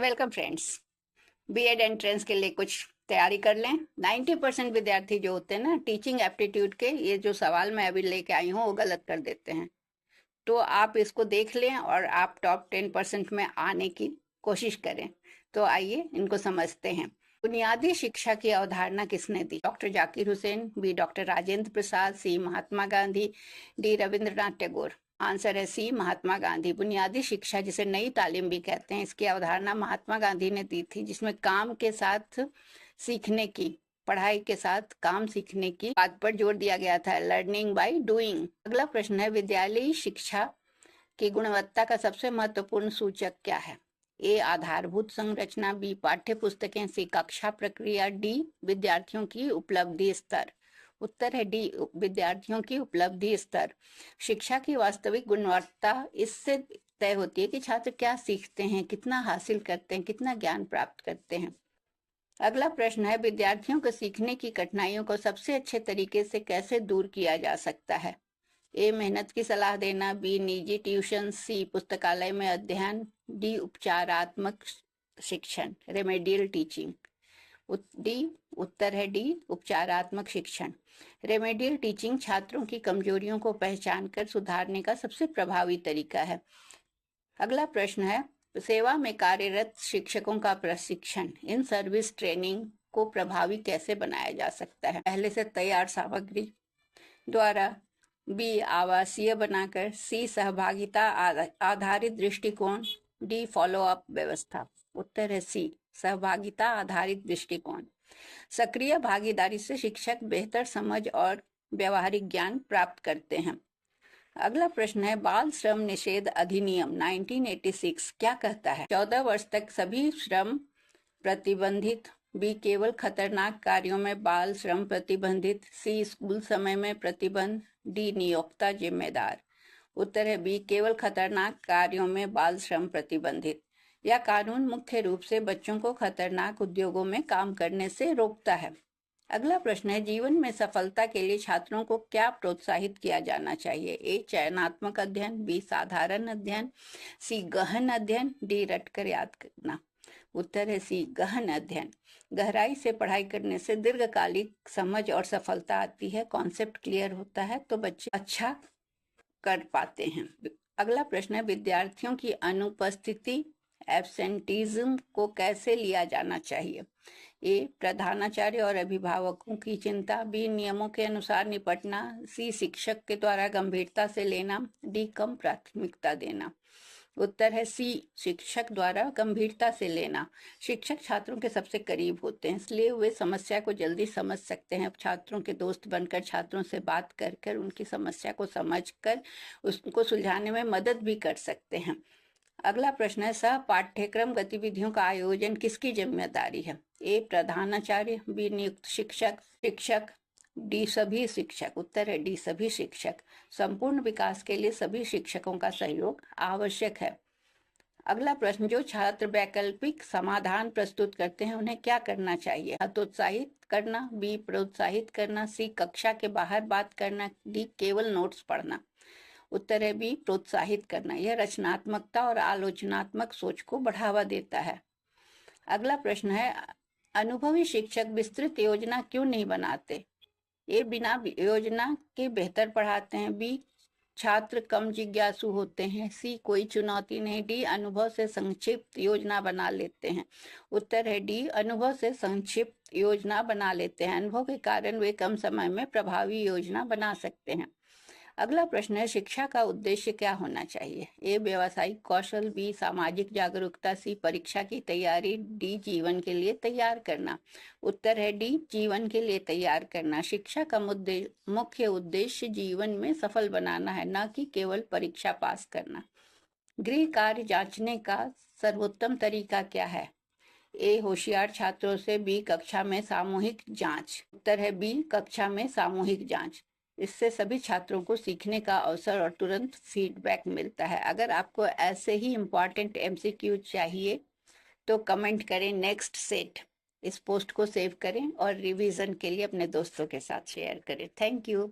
Welcome friends. BEd entrance के लिए कुछ तैयारी कर लें। 90% विद्यार्थी जो होते हैं ना टीचिंग एप्टीट्यूड के, ये जो सवाल मैं अभी लेके आई हूँ वो गलत कर देते हैं। तो आप इसको देख लें और आप टॉप 10% में आने की कोशिश करें। तो आइए इनको समझते हैं। बुनियादी शिक्षा की अवधारणा किसने दी? Doctor Zakir Hussain, B doctor Rajendra Prasad, C Mahatma Gandhi, D Rabindranath Tagore. Answer है सी महात्मा गांधी। बुनियादी शिक्षा जिसे नई तालीम भी कहते हैं, इसकी अवधारणा महात्मा गांधी ने दी थी, जिसमें काम के साथ सीखने की, पढ़ाई के साथ काम सीखने की बात पर जोर दिया गया था, लर्निंग बाय डूइंग। अगला प्रश्न है, विद्यालयी शिक्षा की गुणवत्ता का सबसे महत्वपूर्ण सूचक क्या है? ए आधारभूत संरचना, बी पाठ्य पुस्तकें, सी कक्षा प्रक्रिया, डी विद्यार्थियों की उपलब्धि स्तर। उत्तर है डी विद्यार्थियों की उपलब्धि स्तर। शिक्षा की वास्तविक गुणवत्ता इससे तय होती है कि छात्र क्या सीखते हैं, कितना हासिल करते हैं, कितना ज्ञान प्राप्त करते हैं। अगला प्रश्न है, विद्यार्थियों को सीखने की कठिनाइयों को सबसे अच्छे तरीके से कैसे दूर किया जा सकता है? ए मेहनत की सलाह देना, बी निजी ट्यूशन, सी पुस्तकालय में अध्ययन, डी उपचारात्मक शिक्षण, रेमेडियल टीचिंग। डी उत्तर है डी उपचारात्मक शिक्षण। रेमेडियल टीचिंग छात्रों की कमजोरियों को पहचान कर सुधारने का सबसे प्रभावी तरीका है। अगला प्रश्न है, सेवा में कार्यरत शिक्षकों का प्रशिक्षण, इन सर्विस ट्रेनिंग को प्रभावी कैसे बनाया जा सकता है? पहले से तैयार सामग्री द्वारा, बी आवासीय बनाकर, सी सहभागिता आधारित दृष्टिकोण, डी फॉलो अप व्यवस्था। उत्तर है सी सहभागिता आधारित दृष्टिकोण। सक्रिय भागीदारी से शिक्षक बेहतर समझ और व्यवहारिक ज्ञान प्राप्त करते हैं। अगला प्रश्न है, बाल श्रम निषेध अधिनियम 1986 क्या कहता है? 14 वर्ष तक सभी श्रम प्रतिबंधित, बी केवल खतरनाक कार्यों में बाल श्रम प्रतिबंधित, सी स्कूल समय में प्रतिबंध, डी नियोक्ता जिम्मेदार। उत्तर है बी केवल खतरनाक कार्यों में बाल श्रम प्रतिबंधित। यह कानून मुख्य रूप से बच्चों को खतरनाक उद्योगों में काम करने से रोकता है। अगला प्रश्न है, जीवन में सफलता के लिए छात्रों को क्या प्रोत्साहित किया जाना चाहिए? ए चयनात्मक अध्ययन, बी साधारण अध्ययन, सी गहन अध्ययन, डी रटकर याद करना। उत्तर है सी गहन अध्ययन। गहराई से पढ़ाई करने से दीर्घकालिक समझ और सफलता आती है, कॉन्सेप्ट क्लियर होता है तो बच्चे अच्छा कर पाते हैं। अगला प्रश्न है, विद्यार्थियों की अनुपस्थिति एब्सेंटीज्म को कैसे लिया जाना चाहिए? ए प्रधानाचार्य और अभिभावकों की चिंता, बी नियमों के अनुसार निपटना, सी शिक्षक के द्वारा गंभीरता से लेना, डी कम प्राथमिकता देना। उत्तर है सी शिक्षक द्वारा गंभीरता से लेना। शिक्षक छात्रों के सबसे करीब होते हैं, इसलिए वे समस्या को जल्दी समझ सकते हैं। छात्रों के दोस्त बनकर छात्रों से बात कर कर उनकी समस्या को समझकर उसको सुलझाने में मदद भी कर सकते हैं। अगला प्रश्न है, सह पाठ्यक्रम गतिविधियों का आयोजन किसकी जिम्मेदारी है? ए प्रधानाचार्य, बी नियुक्त शिक्षक, डी सभी शिक्षक। उत्तर है डी सभी शिक्षक। संपूर्ण विकास के लिए सभी शिक्षकों का सहयोग आवश्यक है। अगला प्रश्न, जो छात्र वैकल्पिक समाधान प्रस्तुत करते हैं उन्हें क्या करना चाहिए? हतोत्साहित करना, बी प्रोत्साहित करना, सी कक्षा के बाहर बात करना, डी केवल नोट्स पढ़ना। उत्तर है बी प्रोत्साहित करना। यह रचनात्मकता और आलोचनात्मक सोच को बढ़ावा देता है। अगला प्रश्न है, अनुभवी शिक्षक विस्तृत योजना क्यों नहीं बनाते? ए बिना योजना के बेहतर पढ़ाते हैं, बी छात्र कम जिज्ञासु होते हैं, सी कोई चुनौती नहीं, डी अनुभव से संक्षिप्त योजना बना लेते हैं। उत्तर है डी अनुभव से संक्षिप्त योजना बना लेते हैं। अनुभव के कारण वे कम समय में प्रभावी योजना बना सकते हैं। अगला प्रश्न है, शिक्षा का उद्देश्य क्या होना चाहिए? ए व्यावसायिक कौशल, बी सामाजिक जागरूकता, सी परीक्षा की तैयारी, डी जीवन के लिए तैयार करना। उत्तर है डी जीवन के लिए तैयार करना। शिक्षा का मुख्य उद्देश्य जीवन में सफल बनाना है, न कि केवल परीक्षा पास करना। गृह कार्य जांचने का सर्वोत्तम तरीका क्या है? ए होशियार छात्रों से, बी कक्षा में सामूहिक जांच। उत्तर है बी कक्षा में सामूहिक जांच। इससे सभी छात्रों को सीखने का अवसर और तुरंत फीडबैक मिलता है। अगर आपको ऐसे ही इम्पॉर्टेंट एमसीक्यू चाहिए तो कमेंट करें नेक्स्ट सेट। इस पोस्ट को सेव करें और रिवीजन के लिए अपने दोस्तों के साथ शेयर करें। Thank you.